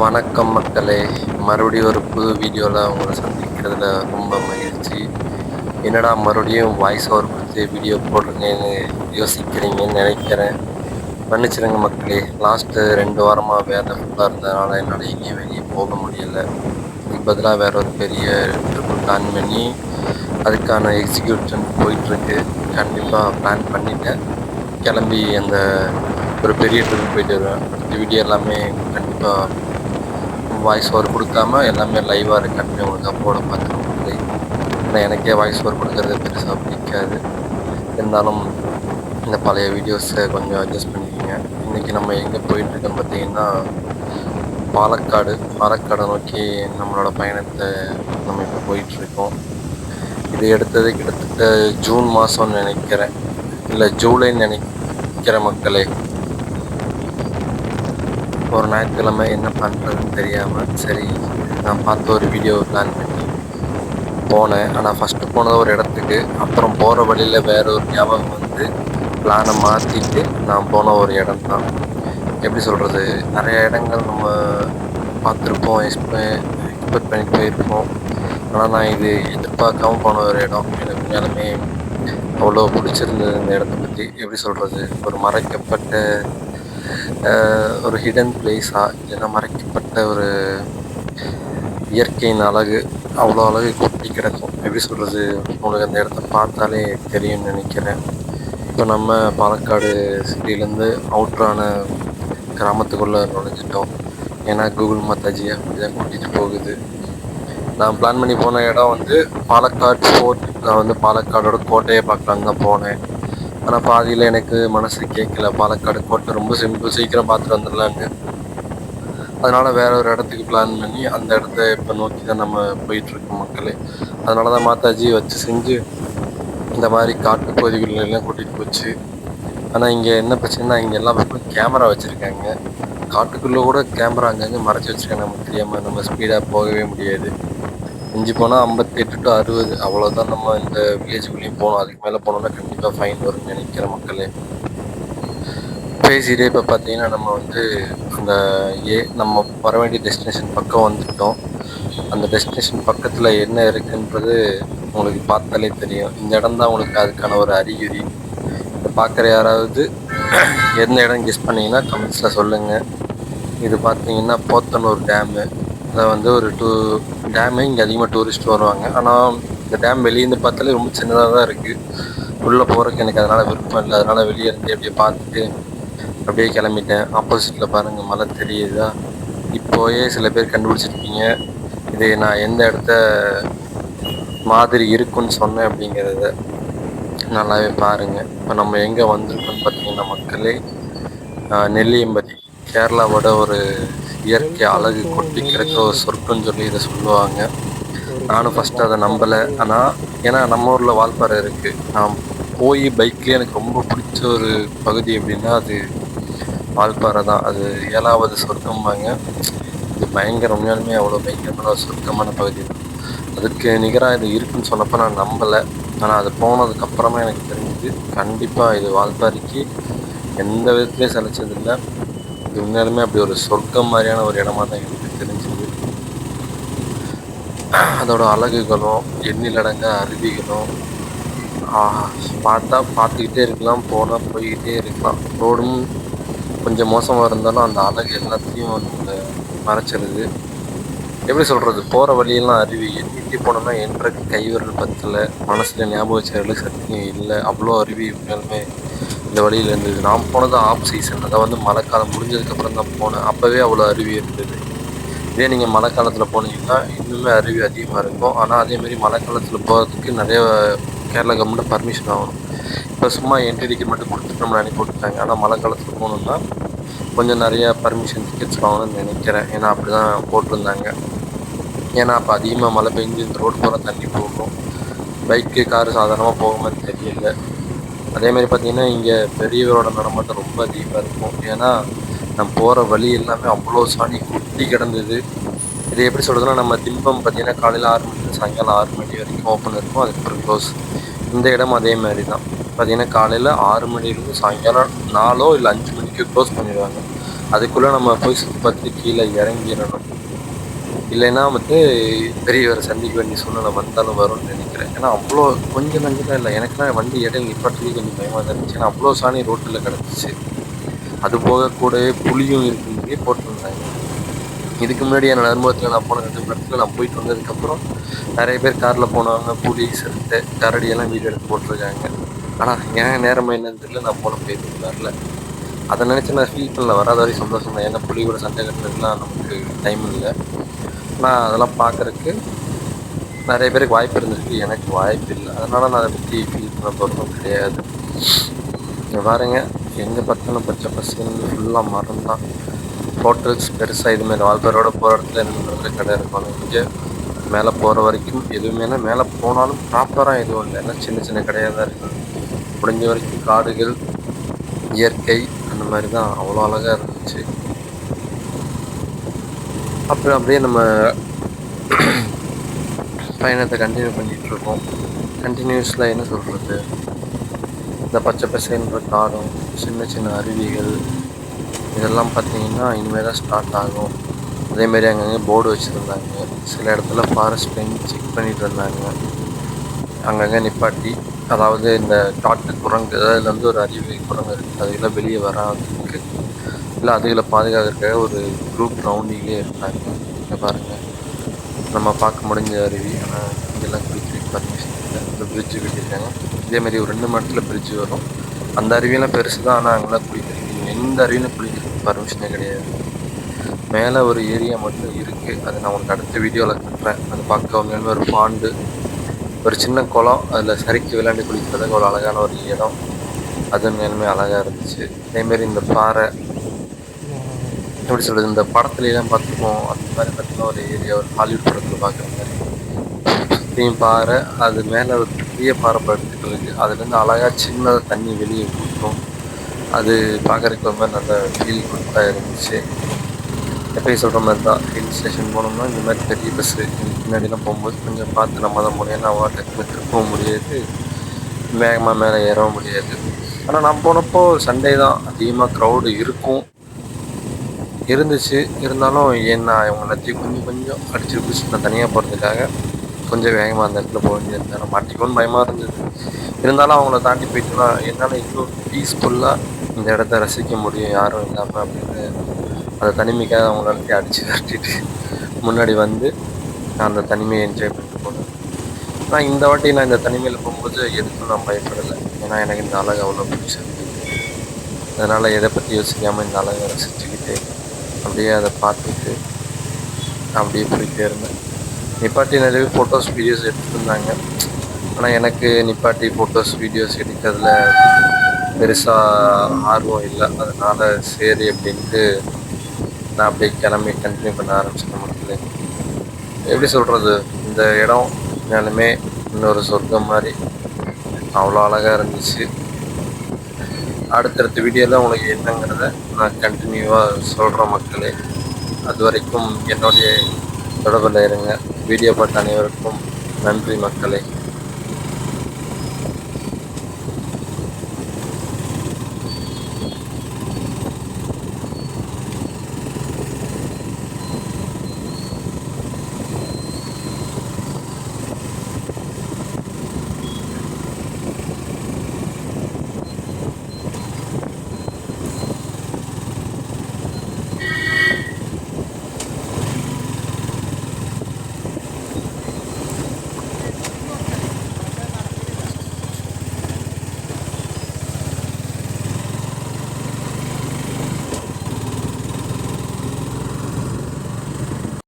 வணக்கம் மக்களே! மறுபடியும் ஒரு புது வீடியோல உங்கள சந்திக்கிறதுல ரொம்ப மகிழ்ச்சி. என்னடா மறுபடியும் வாய்ஸ் ஓவர் குடுத்து வீடியோ போடுறீங்கன்னு யோசிக்கிறீங்கன்னு நெனைக்கிறேன். மன்னிச்சிடுங்க மக்களே! லாஸ்ட்டு 2 வாரமா வேலை ஃபுல்லா இருந்ததுனால என்னால எங்கேயும் வெளிய போக முடியல. இதுக்கு பதிலா வேற ஒரு பெரிய ட்ரிப்பு பிளான் பண்ணி, அதுக்கான எக்ஸிக்யூஷன் போயிட்டுருக்கு. கண்டிப்பா பிளான் பண்ணிட்டேன். கெளம்பி அந்த ஒரு பெரிய ட்ரிப் போயிட்டு வருவேன். அடுத்த வீடியோ எல்லாமே கண்டிப்பா வாய்ஸ் ஓவர் குடுக்காம எல்லாமே லைவா ரெக்கார்ட் உங்களுக்கு அப்லோட பார்க்குறேன் மக்களே. ஏன்னா எனக்கே வாய்ஸ் ஓவர் குடுக்கறது பெருசா பிடிக்காது. இருந்தாலும் இந்த பழைய வீடியோஸ கொஞ்சம் அட்ஜஸ்ட் பண்ணிக்கங்க. இன்னைக்கு நம்ம எங்க போயிட்டுருக்கோன்னு பார்த்தீங்கன்னா, பாலக்காட நோக்கி நம்மளோட பயணத்த நம்ம இப்போ போயிட்டுருக்கோம். இது எடுத்தது கிட்டத்தட்ட ஜூன் மாசம்னு நெனைக்கிறேன். இல்ல ஜூலைன்னு நெனைக்கிறேன் மக்களே. ஒரு ஞாயிற்றுக்கிழமை என்ன பண்ணுறதுன்னு தெரியாம, சரி நான் பார்த்து ஒரு வீடியோ பிளான் பண்ணி போனேன். ஆனா ஃபர்ஸ்ட்டு போனது ஒரு இடத்துக்கு, அப்புறம் போற வழியில வேற ஒரு ஞாபகம் வந்து, பிளான மாத்திட்டு நான் போன ஒரு இடம் தான். எப்படி சொல்றது? நெறைய இடங்கள் நம்ம பார்த்துருப்போம், எக்ஸ்பெக்ட் பண்ணி போயிருப்போம். ஆனா நான் இது எதிர்பார்க்காம போன ஒரு இடம். எனக்கு உண்மையாலுமே அவ்வளோ பிடிச்சிருந்தது இந்த இடத்த பத்தி. எப்படி சொல்றது? ஒரு மறைக்கப்பட்ட ஒரு ஹிடன் பிளேஸா, இல்லைன்னா மறைக்கப்பட்ட ஒரு இயற்கையின் அழகு, அவ்வளோ அழகு கொட்டி கிடக்கும். எப்படி சொல்றது? உங்களுக்கு அந்த இடத்த பார்த்தாலே தெரியும்னு நினைக்கிறேன். இப்போ நம்ம பாலக்காடு சிட்டிலேருந்து அவுட்ரான கிராமத்துக்குள்ளே நுழைஞ்சிட்டோம். ஏன்னா கூகுள் மாதாஜி அப்படி தான் கூட்டிகிட்டு போகுது. நான் பிளான் பண்ணி போன இடம் வந்து பாலக்காடு ஃபோர்ட். நான் வந்து பாலக்காடோட கோட்டையை பார்க்கலான்னு தான் போனேன். ஆனால் பாதியில் எனக்கு மனசு கேட்கல. பாலக்காடு கோட்டை ரொம்ப சிம்பிள், சீக்கிரம் பார்த்துட்டு வந்துடலான்னு. அதனால வேற ஒரு இடத்துக்கு பிளான் பண்ணி அந்த இடத்த இப்போ நோக்கி தான் நம்ம போயிட்டுருக்கோம் மக்களே. அதனால தான் மாதாஜி வச்சு செஞ்சு இந்த மாதிரி காட்டு பகுதிகளெல்லாம் கூட்டிகிட்டு போச்சு. ஆனால் இங்கே என்ன பிரச்சனைனா, இங்கே எல்லா பக்கமும் கேமரா வச்சுருக்காங்க. காட்டுக்குள்ளே கூட கேமரா அங்கங்கே மறைச்சி வச்சுருக்காங்க. நமக்கு தெரியாமல் நம்ம ஸ்பீடாக போகவே முடியாது. மிஞ்சி போனால் 58 to 60 அவ்வளோதான். நம்ம இந்த வில்லேஜுக்குள்ளேயும் போகணும். அதுக்கு மேலே போனோம்னா கண்டிப்பாக ஃபைன் வரும்னு நினைக்கிற மக்களே. பேசிட்டே இப்போ பார்த்தீங்கன்னா நம்ம வந்து அந்த நம்ம வர வேண்டிய டெஸ்டினேஷன் பக்கம் வந்துட்டோம். அந்த டெஸ்டினேஷன் பக்கத்தில் என்ன இருக்குன்றது உங்களுக்கு பார்த்தாலே தெரியும். இந்த இடம் தான் உங்களுக்கு அதுக்கான ஒரு அறிகுறி. இதை பார்க்குற யாராவது எந்த இடம் கெஸ் பண்ணிங்கன்னா கமெண்ட்ஸில் சொல்லுங்கள். இது பார்த்தீங்கன்னா போத்தனூர் டேமு. அதை வந்து ஒரு டேமு இங்கே அதிகமாக டூரிஸ்ட் வருவாங்க. ஆனால் இந்த டேம் வெளியேருந்து பார்த்தாலே ரொம்ப சின்னதாக தான் இருக்குது. உள்ளே போகிறதுக்கு எனக்கு அதனால் விருப்பம் இல்லை. அதனால் வெளியே இருந்து அப்படியே பார்த்துட்டு அப்படியே கிளம்பிட்டேன். ஆப்போசிட்டில் பாருங்கள் மலை தெரியுதா? இப்போயே சில பேர் கண்டுபிடிச்சிருப்பீங்க இது நான் எந்த இடத்த மாதிரி இருக்குன்னு சொன்னேன் அப்படிங்கிறத. நல்லாவே பாருங்கள். இப்போ நம்ம எங்கே வந்திருக்கோன்னு பார்த்தீங்கன்னா மக்களே, நெல்லியம்பதி, கேரளாவோட ஒரு இயற்கை அழகு கொட்டி கிடக்க ஒரு சொர்க்கம்னு சொல்லி இதை சொல்லுவாங்க. நானும் ஃபஸ்ட்டு அதை நம்பலை. ஆனால் ஏன்னா நம்ம ஊரில் வால்பாறை இருக்குது. நான் போய் பைக்லேயே எனக்கு ரொம்ப பிடிச்ச ஒரு பகுதி அப்படின்னா அது வால்பாறை தான். அது 7வது சொர்க்கம்பாங்க. இது பயங்கர உண்மையாலுமே அவ்வளோ பயங்கரமான ஒரு சொர்க்கமான பகுதி தான். அதுக்கு நிகராக இது இருக்குன்னு சொன்னப்போ நான் நம்பலை. ஆனால் அது போனதுக்கப்புறமா எனக்கு தெரிஞ்சுது கண்டிப்பாக இது வால்பாறைக்கு எந்த விதத்துலேயும் சலிச்சதில்லை. இது உண்மையாலுமே அப்படி ஒரு சொர்க்கம் மாதிரியான ஒரு இடமா தான் எனக்கு தெரிஞ்சுது. அதோட அழகுகளும் எண்ணிலடங்க அருவிகளும் பார்த்தா பார்த்துக்கிட்டே இருக்கலாம், போனால் போய்கிட்டே இருக்கலாம். ரோடும் கொஞ்சம் மோசமாக இருந்தாலும் அந்த அழகு எல்லாத்தையும் வந்து மறைச்சிருது. எப்படி சொல்கிறது? போகிற வழியெல்லாம் அருவி, எண்ணிட்டு போனோம்னா என்றக்கு கைவிரல் பத்தல, மனசில் ஞாபகம் வச்சவர்களுக்கு சத்தியம் இல்லை. அவ்வளோ அருவி உண்மையாலுமே இந்த வழியில் இருந்தது. நான் போனது ஆஃப் சீசன், அதை வந்து மழை காலம் முடிஞ்சதுக்கப்புறம் தான் போனேன். அப்போவே அவ்வளோ அருவி இருந்தது. இதே நீங்கள் மழை காலத்தில் போனீங்கன்னா இன்னுமே அருவி அதிகமாக இருக்கும். ஆனால் அதேமாரி மழை காலத்தில் போகிறதுக்கு நிறைய கேரளா கவர்மெண்ட் பர்மிஷன் ஆகணும். இப்போ சும்மா என்ட்ரி டிக்கெட் மட்டும் கொடுத்துட்டு நம்மளை அனுப்பி விட்டுட்டாங்க. ஆனால் மழை காலத்தில் போகணுன்னா கொஞ்சம் நிறையா பர்மிஷன் டிக்கெட்ஸ் வாங்கணும்னு நினைக்கிறேன். ஏன்னா அப்படி தான் போட்டிருந்தாங்க. ஏன்னா அப்போ அதிகமாக மழை பெஞ்சு இந்த ரோடு பூரா தண்ணி போகும். பைக்கு காரு சாதாரணமாக போகுமான்னு தெரியல. அதேமாதிரி பார்த்திங்கன்னா இங்கே பெரியவரோட நடமாட்டம் ரொம்ப அதிகமாக இருக்கும். ஏன்னா நம்ம போகிற வழி எல்லாமே அவ்வளோ சாணி கொட்டி கிடந்தது. இது எப்படி சொல்கிறதுனா, நம்ம திம்பம் பார்த்திங்கன்னா காலையில் 6 மணிலேருந்து சாயங்காலம் 6 மணி வரைக்கும் ஓப்பன் இருக்கும், அதுக்கப்புறம் க்ளோஸ். இந்த இடம் அதே மாதிரி தான். பார்த்திங்கன்னா காலையில் 6 மணிலேருந்து சாயங்காலம் 4 இல்லை 5 மணிக்கு க்ளோஸ் பண்ணிடுவாங்க. அதுக்குள்ளே நம்ம போய் சுற்றி பார்த்துட்டு கீழே இறங்கிடணும். இல்லைன்னா வந்து பெரியவரை சந்திக்க வேண்டிய சூழ்நிலை வந்தாலும் வரும்னு நினைக்கிறேன். ஏன்னா அவ்வளோ கொஞ்சம் நஞ்சம் தான் இல்லை, எனக்குலாம் வண்டி இடையில நிப்பாட்டுறதுக்கு கொஞ்சம் பயமாக தான் இருந்துச்சு. ஏன்னா அவ்வளோ சாணி ரோட்டில் கிடந்துச்சு. அது போக கூடவே புளியும் இருக்குன்னு போட்டிருந்தாங்க. இதுக்கு முன்னாடி என்னோட அனுபவத்தில் நான் போன 2 இடத்துல நான் போயிட்டு வந்ததுக்கப்புறம் நிறைய பேர் காரில் போனவங்க புளி, சிறுத்தை, கரடியெல்லாம் வீடியோ எடுத்து போட்டிருக்காங்க. ஆனால் ஏன் நேரமாக என்னன்னு தெரியல, நான் போன போயிட்டு வரல. அதை நினச்சி நான் ஃபீல் பண்ணல, வராத வரைக்கும் சந்தோஷம் தான். ஏன்னா புளி கூட சண்டை கட்டுறதுக்குலாம் நமக்கு டைம் இல்லை. ஆனால் அதெல்லாம் பார்க்குறக்கு நிறைய பேருக்கு வாய்ப்பு இருந்திருக்கு, எனக்கு வாய்ப்பு இல்லை. அதனால் நான் அதை பற்றி ஃபீல் பண்ண போகிறதும் கிடையாது. இங்கே பாருங்க, எங்கே பார்த்தாலும் பச்சை பசங்க ஃபுல்லாக மரம் தான். ஹோட்டல்ஸ் பெருசாக இதுமாரி வால்பாரோட போகிற இடத்துல ரெண்டு கடை இருக்கும். இங்கே மேலே போகிற வரைக்கும் எதுவுமே இல்லை. மேலே போனாலும் ப்ராப்பராக எதுவும் இல்லை, ஏன்னா சின்ன சின்ன கடையாக தான் இருக்குது. முடிஞ்ச வரைக்கும் காடுகள், இயற்கை அந்த மாதிரி தான் அவ்வளோ அழகாக இருந்துச்சு. அப்புறம் அப்படியே நம்ம பயணத்தை கண்டினியூ பண்ணிகிட்ருக்கோம். கண்டினியூஸில் என்ன சொல்கிறது, இந்த பச்சை பசேன்ற காடும் சின்ன சின்ன அருவிகள் இதெல்லாம் பார்த்திங்கன்னா இனிமேல் தான் ஸ்டார்ட் ஆகும். அதேமாரி அங்கங்கே போர்டு வச்சுருந்தாங்க. சில இடத்துல ஃபாரஸ்ட் லைன் செக் பண்ணிகிட்டு இருந்தாங்க. அங்கங்கே நிப்பாட்டி, அதாவது இந்த காட்டு குரங்கு, அதில் வந்து ஒரு அருவி குரங்கு இருக்குது, அதுக்கெல்லாம் வெளியே வராதுக்கு இல்லை அதுகளை பாதுகாக்கிறதுக்காக ஒரு குரூப் ரவுண்டிங்லேயே இருந்தாங்க. இங்கே பாருங்கள், நம்ம பார்க்க முடிஞ்ச அருவி. ஆனால் இங்கெல்லாம் குளிக்கிறதுக்கு பர்மிஷன் இல்லை. இந்த பிரிட்ஜு கட்டியிருக்காங்க. இதேமாரி ஒரு 2 மடத்தில் பிரிட்ஜு வரும். அந்த அருவியெல்லாம் பெருசு தான், ஆனால் அங்கெல்லாம் குளிக்கிறதுக்கு எந்த அருவியிலும் குளிக்கிறதுக்கு பர்மிஷனே கிடையாது. மேலே ஒரு ஏரியா மட்டும் இருக்குது, அது நான் உங்களுக்கு அடுத்த வீடியோவில் கட்டுறேன். அது பார்க்க உண்மையிலுமே ஒரு பாண்டு, ஒரு சின்ன குளம், அதில் சறுக்கி விளையாண்டு குளிக்கிறதுக்கு ஒரு அழகான ஒரு இடம். அது உண்மையிலுமே அழகாக இருந்துச்சு. அதேமாரி இந்த பாறை, எப்படி சொல்கிறது, இந்த படத்துலலாம் பார்த்துப்போம் அந்த மாதிரி பார்த்தீங்கன்னா ஒரு ஏரியா, ஒரு ஹாலிவுட் படத்தில் பார்க்குற மாதிரி சுற்றியும் பாறை, அது மேலே ஒரு பெரிய பாறை படுத்துட்டு இருக்குது. அதுலேருந்து அழகாக சின்னதாக தண்ணி வெளியே ஊற்றும். அது பார்க்குறதுக்கு ரொம்ப நல்ல ஃபீல் குட்டாக இருந்துச்சு. எப்பயும் சொல்கிற மாதிரி தான், ஹில் ஸ்டேஷன் போனோம்னா இந்த மாதிரி பெரிய பஸ்ஸு பின்னாடிலாம் போகும்போது கொஞ்சம் பார்த்து நம்ம தான் முடியும். ஏன்னா டக்குனு திருப்பவும் முடியாது, வேகமாக மேலே ஏறவும் முடியாது. ஆனால் நான் போனப்போ சண்டே தான், அதிகமாக க்ரௌடு இருந்துச்சு. இருந்தாலும் ஏன்னா இவங்க எல்லாத்தையும் கொஞ்சம் கொஞ்சம் அடிச்சு பிடிச்சி நான் தனியாக போகிறதுக்காக கொஞ்சம் வேகமாக அந்த இடத்துல போக வேண்டியது இருந்தாலும் மாட்டிக்கணும்னு பயமாக இருந்தது. இருந்தாலும் அவங்கள தாண்டி போயிட்டுனா என்னால் இன்னும் பீஸ்ஃபுல்லாக இந்த இடத்த ரசிக்க முடியும் யாரும் இல்லாமல் அப்படின்னு அந்த தனிமைக்காக அவங்கள எல்லாத்தையும் அடித்து விரட்டிட்டு முன்னாடி வந்து நான் அந்த தனிமையை என்ஜாய் பண்ணிட்டு போனேன். ஆனால் இந்த வாட்டி நான் இந்த தனிமையில் போகும்போது எதுக்கும் நான் பயப்படலை. ஏன்னா எனக்கு இந்த அழகு அவ்வளோ பிடிச்சிருந்தது. அதனால் எதை பற்றி யோசிக்காமல் இந்த அழகை ரசிச்சுக்கிட்டு அப்படியே அதை பார்த்துட்டு அப்படியே போயிட்டே இருந்தேன். நிப்பாட்டி நிறைய ஃபோட்டோஸ் வீடியோஸ் எடுத்துருந்தாங்க. ஆனால் எனக்கு நிப்பாட்டி ஃபோட்டோஸ் வீடியோஸ் எடுக்கிறதுல பெருசாக ஆர்வம் இல்லை. அதனால் சரி அப்படின்ட்டு நான் அப்படியே கிளம்பி கண்டினியூ பண்ண ஆரம்பிச்சிட்டேன். மக்களே, எப்படி சொல்கிறது, இந்த இடம் உண்மையாலுமே இன்னொரு சொர்க்கம் மாதிரி அவ்வளோ அழகாக இருந்துச்சு. அடுத்தடுத்த வீடியோவில் உங்களுக்கு என்னங்கிறத நான் கண்டினியூவாக சொல்கிறேன் மக்களே. அது வரைக்கும் என்னுடைய தொடர்பில் இருங்க. வீடியோ பார்த்த அனைவருக்கும் நன்றி மக்களே.